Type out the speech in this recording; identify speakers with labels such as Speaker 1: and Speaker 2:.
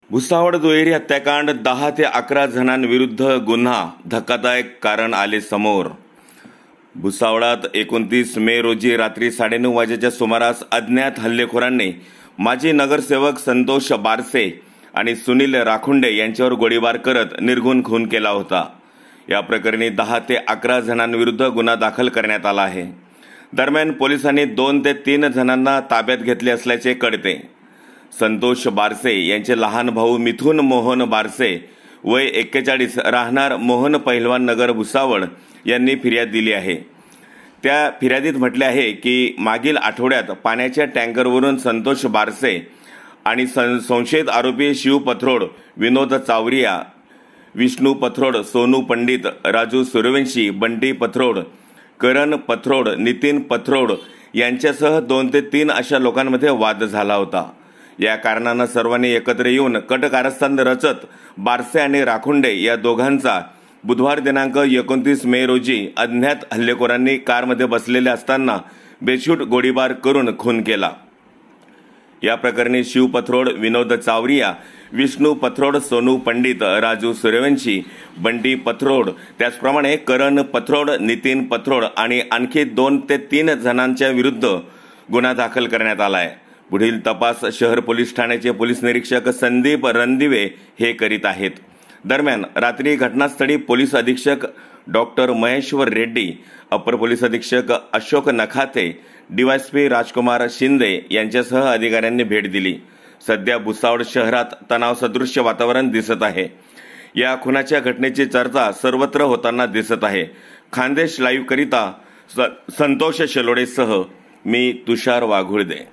Speaker 1: भुसावळ दुहेरी हत्याकांड 10 ते 11 जणांविरुद्ध गुन्हा, धक्कादायक कारण आले समोर। भुसावळात 29 मे रोजी रात्री 9:30 वाजेच्या सुमारास अज्ञात हल्लेखोरांनी माजी नगरसेवक संतोष बारसे आणि सुनील राखुंडे यांच्यावर गोळीबार करत निर्घृण खून केला होता। या प्रकरणी 10 ते 11 जणांविरुद्ध गुन्हा दाखल करण्यात आला आहे। दरम्यान पोलिसांनी 2 ते 3 जणांना ताब्यात घेतले असल्याचे कळते। संतोष बारसे यांचे लहान भाऊ मिथुन मोहन बारसे वय 41 राहणार मोहन पहिलवान नगर भुसावळ यांनी फिर्याद दिली आहे। त्या फिर्यादीत म्हटले आहे की मागील आठवड्यात पाण्याच्या टँकरवरून संतोष बारसे आणि संशयित आरोपी शिव पथरोड, विनोद चावरिया, विष्णू पथरोड, सोनू पंडित, राजू सूर्यवंशी, बंटी पथरोड, करण पथरोड, नितीन पथरोड यांच्यासह 2 ते 3 अशा लोकांमध्ये वाद झाला होता। या कारणाने सर्वांनी एकत्र येऊन कट कारस्थान रचत बारसे आणि राखुंडे या दोघांचा बुधवार दिनांक 29 मे रोजी अज्ञात हल्लेखोरांनी कारमध्ये बसलेले असताना बेछूट गोळीबार करून खून केला। या प्रकरणी शिव पथरोड, विनोद चावरिया, विष्णू पथरोड, सोनू पंडित, राजू सूर्यवंशी, बंटी पथरोड, त्याचप्रमाणे करण पथरोड, नितीन पथरोड आणि आणखी 2 ते 3 जणांच्या विरुद्ध गुन्हा दाखल करण्यात आला आहे। पुढील तपास शहर पोलीस ठाण्याचे पोलीस निरीक्षक संदीप रणदिवे हे करीत आहेत। दरम्यान रात्री घटनास्थळी पोलीस अधीक्षक डॉक्टर महेश्वर रेड्डी, अपर पोलीस अधीक्षक अशोक नखाते, डीवायएसपी राजकुमार शिंदे यांच्यासह अधिकाऱ्यांनी भेट दिली। सध्या भुसावळ शहरात तणावसदृश्य वातावरण दिसत आहे। या खुनाच्या घटनेची चर्चा सर्वत्र होताना दिसत आहे। खानदेश लाईव्ह करिता संतोष शेलोडेसह मी तुषार वाघुळदे।